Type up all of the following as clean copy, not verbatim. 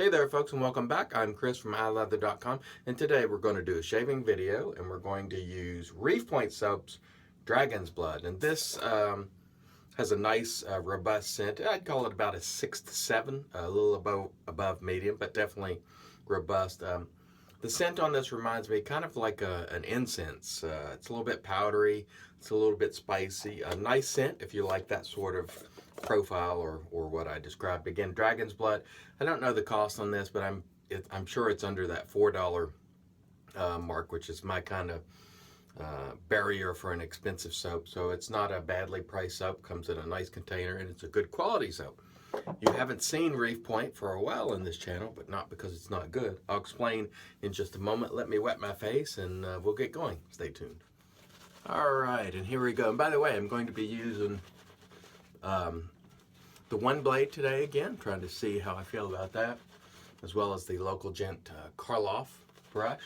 Hey there folks, and welcome back. I'm Chris from iLeather.com, and today we're going to do a shaving video, and we're going to use Reef Point Soap's Dragon's Blood. And this has a nice robust scent. I'd call it about a 6 to 7, a little above medium, but definitely robust. The scent on this reminds me kind of like an incense. It's a little bit powdery, it's a little bit spicy. A nice scent if you like that sort of profile or what I described. Again, Dragon's Blood. I don't know the cost on this, but I'm sure it's under that $4 mark, which is my kind of barrier for an expensive soap. So it's not a badly priced soap. Comes in a nice container, and it's a good quality soap. You haven't seen Reef Point for a while in this channel, but not because it's not good. I'll explain in just a moment. Let me wet my face, and we'll get going. Stay tuned. All right, and here we go. And by the way, I'm going to be using the one blade today again, trying to see how I feel about that, as well as the local Gent Karloff brush.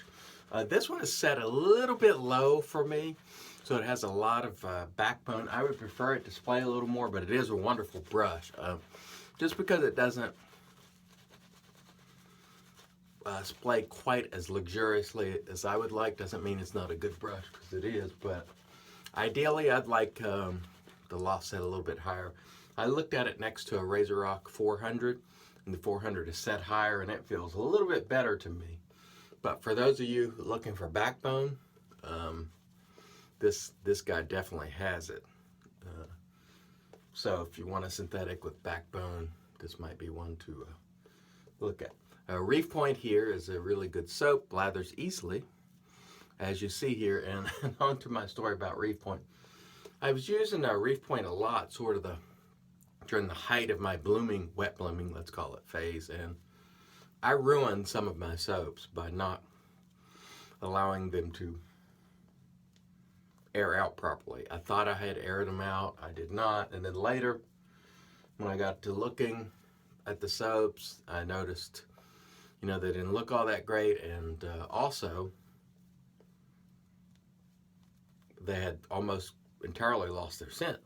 This one is set a little bit low for me, so it has a lot of backbone. I would prefer it to splay a little more, but it is a wonderful brush. Just because it doesn't splay quite as luxuriously as I would like doesn't mean it's not a good brush, because it is. But ideally, I'd like the loft set a little bit higher. I looked at it next to a RazoRock 400, and the 400 is set higher, and it feels a little bit better to me. But for those of you looking for backbone, this guy definitely has it. So if you want a synthetic with backbone, this might be one to look at. Reef Point here is a really good soap, lathers easily, as you see here. And on to my story about Reef Point. I was using Reef Point a lot, sort of during the height of my wet blooming, let's call it, phase, and I ruined some of my soaps by not allowing them to air out properly. I thought I had aired them out, I did not, and then later, when I got to looking at the soaps, I noticed, they didn't look all that great, and also, they had almost entirely lost their scent.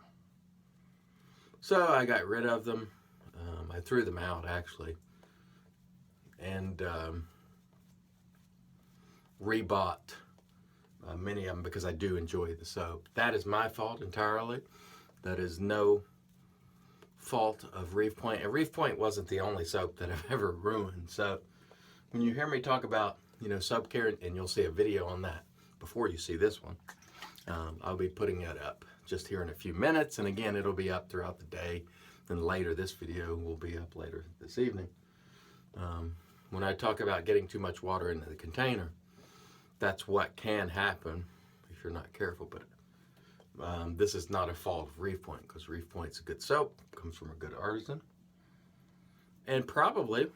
So I got rid of them. I threw them out, actually, and rebought many of them because I do enjoy the soap. That is my fault entirely. That is no fault of Reef Point. And Reef Point wasn't the only soap that I've ever ruined. So when you hear me talk about, soap care, and you'll see a video on that before you see this one, I'll be putting it up just here in a few minutes, and again, it'll be up throughout the day. Then later, this video will be up later this evening. When I talk about getting too much water into the container, that's what can happen if you're not careful. But this is not a fault of Reef Point, because Reef Point's a good soap, comes from a good artisan, and probably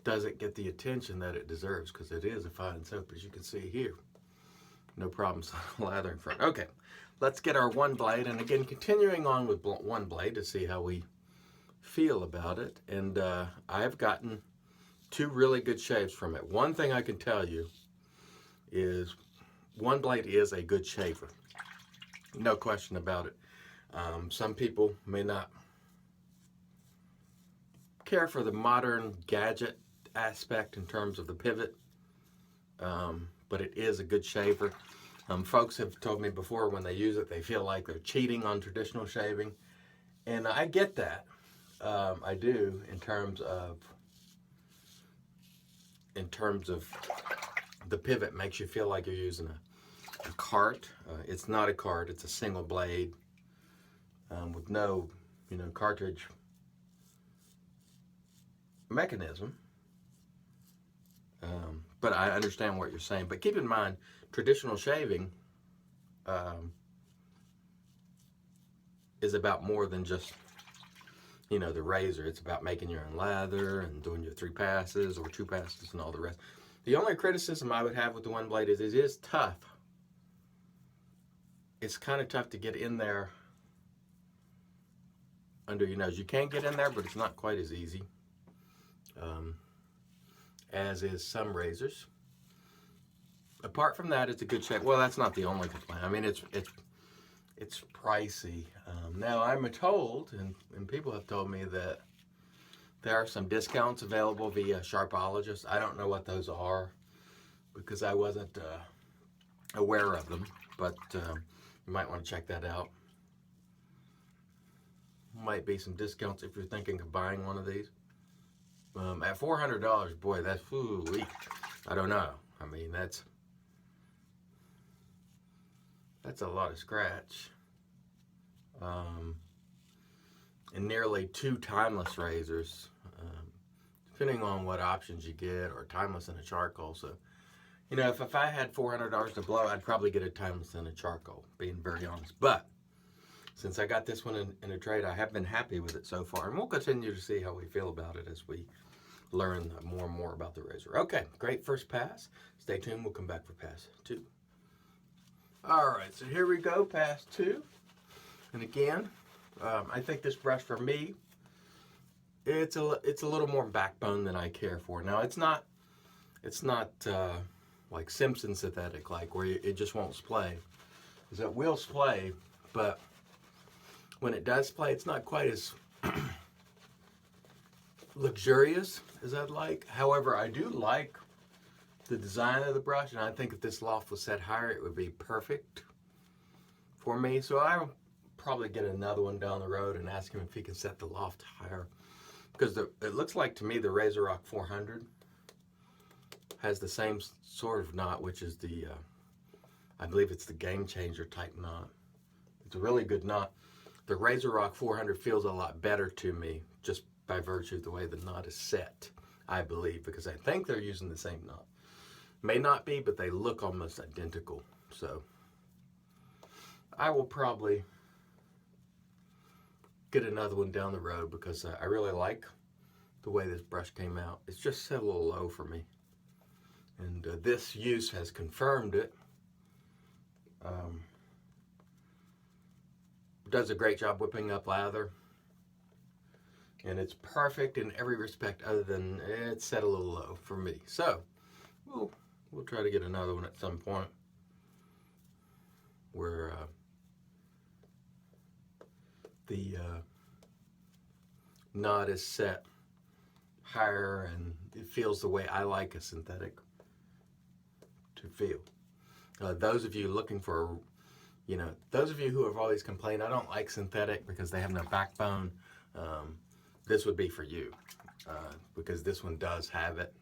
doesn't get the attention that it deserves, because it is a fine soap, as you can see here. No problems lathering front. Okay, let's get our one blade, and again, continuing on with one blade to see how we feel about it. And I've gotten 2 really good shaves from it. One thing I can tell you is one blade is a good shaver. No question about it. Some people may not care for the modern gadget aspect in terms of the pivot, but it is a good shaver. Folks have told me before when they use it, they feel like they're cheating on traditional shaving. And I get that. I do, in terms of the pivot makes you feel like you're using a cart. It's not a cart, it's a single blade with no, cartridge mechanism. But I understand what you're saying. But keep in mind, traditional shaving is about more than just, the razor. It's about making your own lather and doing your 3 passes or 2 passes and all the rest. The only criticism I would have with the one blade is it is tough. It's kind of tough to get in there under your nose. You can get in there, but it's not quite as easy. As is some razors. Apart from that, it's a good shave. Well, that's not the only complaint. I mean, it's pricey. Now, I'm told, and people have told me that There are some discounts available via Sharpologist. I don't know what those are because I wasn't aware of them, but you might want to check that out. Might be some discounts if you're thinking of buying one of these. At $400, boy, that's I don't know. I mean, that's a lot of scratch. And nearly 2 timeless razors, depending on what options you get, or timeless and a charcoal. So, you know, if I had $400 to blow, I'd probably get a timeless and a charcoal, being very honest. But since I got this one in a trade, I have been happy with it so far. And we'll continue to see how we feel about it as we learn more and more about the razor. Okay, great first pass. Stay tuned. We'll come back for pass 2. All right, so here we go, pass 2. And again, I think this brush for me, it's a little more backbone than I care for. Now it's not like Simpson synthetic, like where it just won't splay. Because it will splay, but when it does splay, it's not quite as luxurious as I'd like. However, I do like the design of the brush, and I think if this loft was set higher, it would be perfect for me. So I'll probably get another one down the road and ask him if he can set the loft higher, because it looks like to me the RazoRock 400 has the same sort of knot, which is the I believe it's the Game Changer type knot. It's a really good knot. The RazoRock 400 feels a lot better to me just by virtue of the way the knot is set, I believe, because I think they're using the same knot. May not be, but they look almost identical. So I will probably get another one down the road, because I really like the way this brush came out. It's just set a little low for me, and this use has confirmed it. Does a great job whipping up lather, and it's perfect in every respect other than it's set a little low for me. So we'll try to get another one at some point where the knot is set higher and it feels the way I like a synthetic to feel. Those of you looking for, those of you who have always complained, I don't like synthetic because they have no backbone, this would be for you, because this one does have it,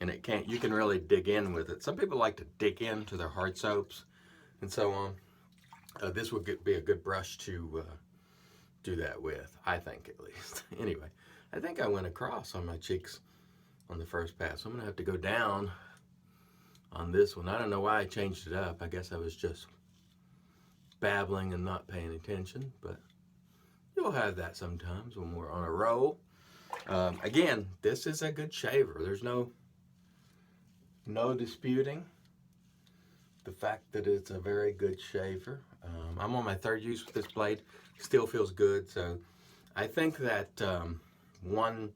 and you can really dig in with it. Some people like to dig into their hard soaps and so on. This would be a good brush to do that with, I think, at least. Anyway, I think I went across on my cheeks on the first pass. So I'm gonna have to go down on this one. I don't know why I changed it up. I guess I was just babbling and not paying attention, but you'll have that sometimes when we're on a roll. Again, this is a good shaver. There's no disputing the fact that it's a very good shaver. I'm on my 3rd use with this blade. Still feels good. So I think that one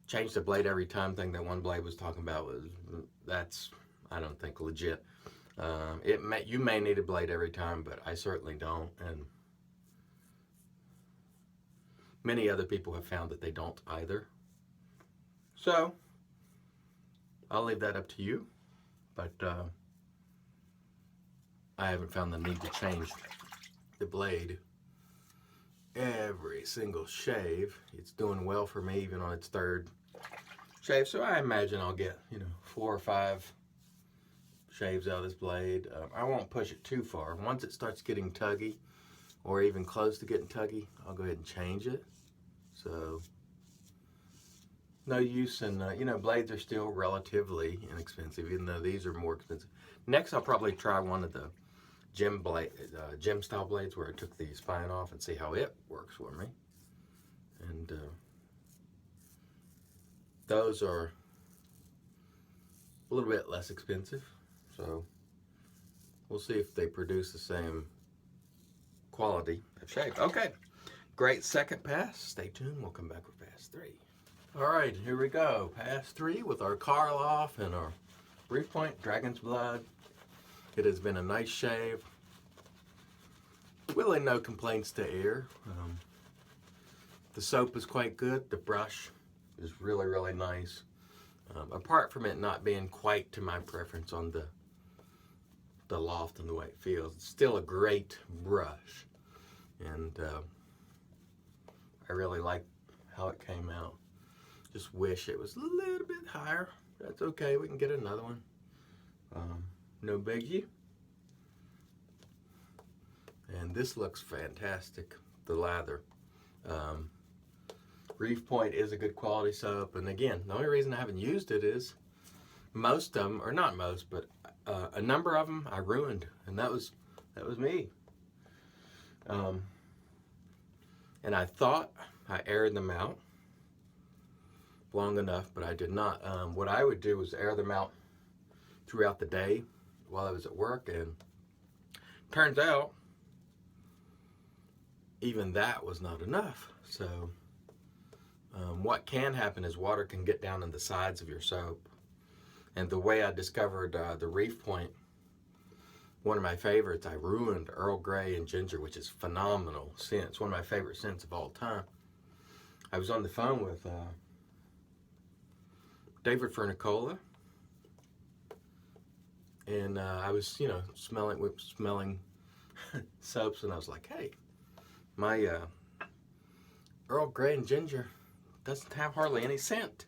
change the blade every time thing that one blade was talking about that's I don't think legit. You may need a blade every time, but I certainly don't, and many other people have found that they don't either. So I'll leave that up to you, but I haven't found the need to change the blade every single shave. It's doing well for me even on its 3rd shave, so I imagine I'll get 4 or 5 shaves out of this blade. I won't push it too far. Once it starts getting tuggy, or even close to getting tuggy, I'll go ahead and change it. So no use in, blades are still relatively inexpensive, even though these are more expensive. Next, I'll probably try one of the gem style blades where I took the spine off and see how it works for me. And those are a little bit less expensive, so we'll see if they produce the same quality of shave. Okay, great second pass. Stay tuned. We'll come back with pass 3. All right, here we go. Pass 3 with our Karloff and our Reef Point Dragon's Blood. It has been a nice shave. Really no complaints to air. The soap is quite good. The brush is really, really nice. Apart from it not being quite to my preference on the loft and the way it feels, it's still a great brush. And I really like how it came out. Just wish it was a little bit higher. That's okay, we can get another one. No biggie. And this looks fantastic, the lather. Reef Point is a good quality soap, and again, the only reason I haven't used it is most of them, or not most, but a number of them I ruined, and that was me. And I thought I aired them out long enough, but I did not. What I would do was air them out throughout the day while I was at work, and turns out even that was not enough. So what can happen is water can get down in the sides of your soap. And the way I discovered the Reef Point, one of my favorites, I ruined Earl Grey and Ginger, which is phenomenal scent. It's one of my favorite scents of all time. I was on the phone with David Furnicola, and I was, smelling soaps, and I was like, hey, my Earl Grey and Ginger doesn't have hardly any scent.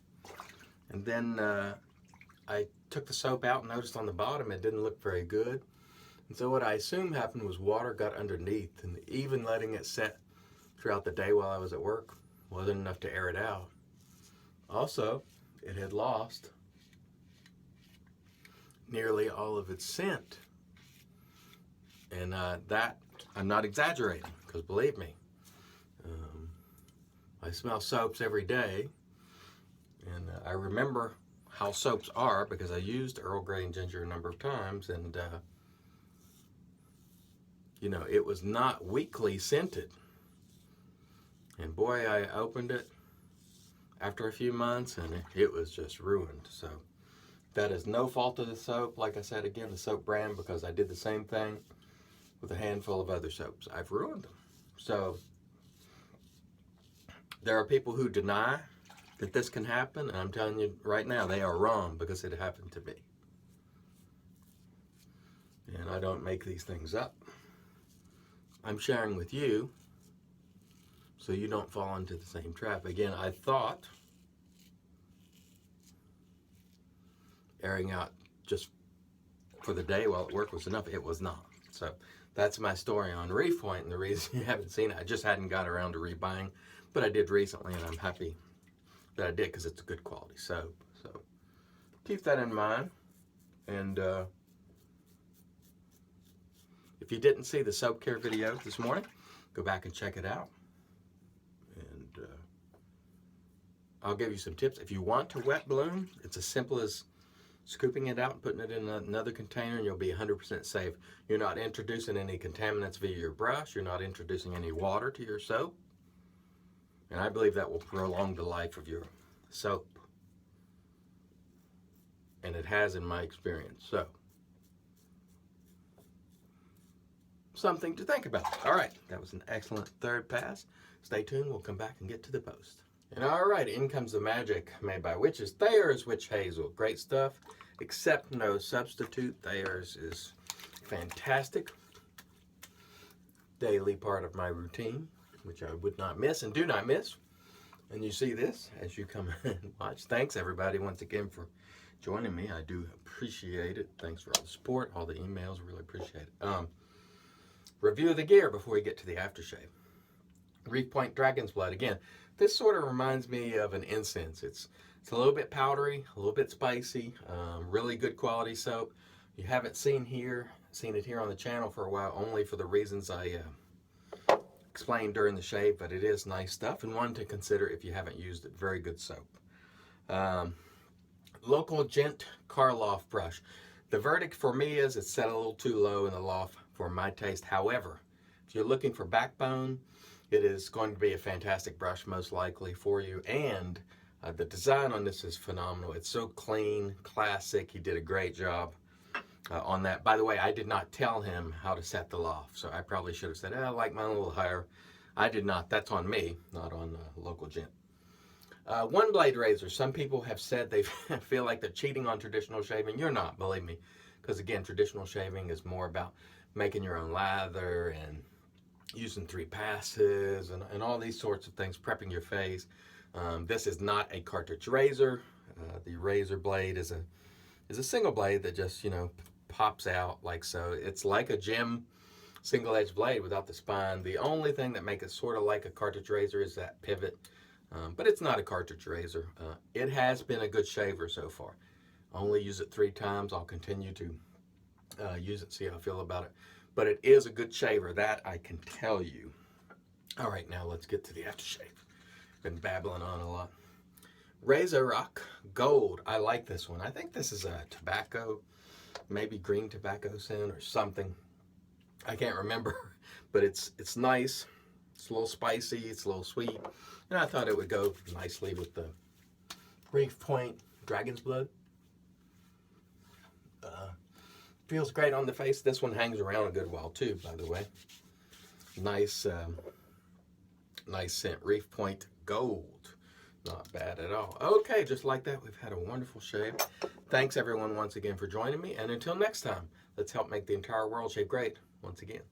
And then I took the soap out and noticed on the bottom it didn't look very good. And so what I assumed happened was water got underneath, and even letting it set throughout the day while I was at work wasn't enough to air it out. Also, it had lost nearly all of its scent. And that, I'm not exaggerating, because believe me, I smell soaps every day, and I remember how soaps are because I used Earl Grey and Ginger a number of times, and it was not weakly scented. And boy, I opened it after a few months and it was just ruined. So that is no fault of the soap. Like I said, again, the soap brand, because I did the same thing with a handful of other soaps. I've ruined them. So there are people who deny that this can happen, and I'm telling you right now, they are wrong, because it happened to me. And I don't make these things up. I'm sharing with you so you don't fall into the same trap. Again, I thought airing out just for the day while at work was enough. It was not. So that's my story on Reef Point, and the reason you haven't seen it, I just hadn't got around to rebuying, but I did recently, and I'm happy that I did because it's a good quality soap. So keep that in mind. And if you didn't see the soap care video this morning, go back and check it out. And I'll give you some tips. If you want to wet bloom, it's as simple as scooping it out and putting it in another container, and you'll be 100% safe. You're not introducing any contaminants via your brush. You're not introducing any water to your soap. And I believe that will prolong the life of your soap. And it has in my experience. So, something to think about. All right, that was an excellent third pass. Stay tuned, we'll come back and get to the post. And all right, in comes the magic made by Witches. Thayer's Witch Hazel. Great stuff, except no substitute. Thayer's is fantastic. Daily part of my routine, which I would not miss and do not miss. And you see this as you come and watch. Thanks everybody once again for joining me. I do appreciate it. Thanks for all the support, all the emails, really appreciate it. Review of the gear before we get to the aftershave. Reef Point Dragon's Blood. Again, this sort of reminds me of an incense. It's a little bit powdery, a little bit spicy, really good quality soap. You haven't seen it here on the channel for a while, only for the reasons I explained during the shave, but it is nice stuff and one to consider if you haven't used it. Very good soap. Local Gent car loft brush. The verdict for me is it's set a little too low in the loft for my taste. However, if you're looking for backbone, it is going to be a fantastic brush most likely for you. And the design on this is phenomenal. It's so clean, classic. He did a great job on that. By the way, I did not tell him how to set the loft, so I probably should have said, I like mine a little higher. I did not. That's on me, not on Local Gent. One blade razor. Some people have said they feel like they're cheating on traditional shaving. You're not, believe me. Because again, traditional shaving is more about making your own lather and using 3 passes and all these sorts of things, prepping your face. This is not a cartridge razor. The razor blade is a single blade that just, pops out like so. It's like a gem single edge blade without the spine. The only thing that makes it sort of like a cartridge razor is that pivot, but it's not a cartridge razor. It has been a good shaver so far. I only use it 3 times. I'll continue to use it, see how I feel about it. But it is a good shaver, that I can tell you. All right, now let's get to the aftershave. Been babbling on a lot. RazoRock Gold. I like this one. I think this is a tobacco, maybe green tobacco scent or something. I can't remember, but it's nice. It's a little spicy. It's a little sweet. And I thought it would go nicely with the Reef Point Dragon's Blood. Feels great on the face. This one hangs around a good while too, by the way. Nice, nice scent. Reef Point Gold. Not bad at all. Okay, just like that, we've had a wonderful shave. Thanks everyone once again for joining me. And until next time, let's help make the entire world shave great once again.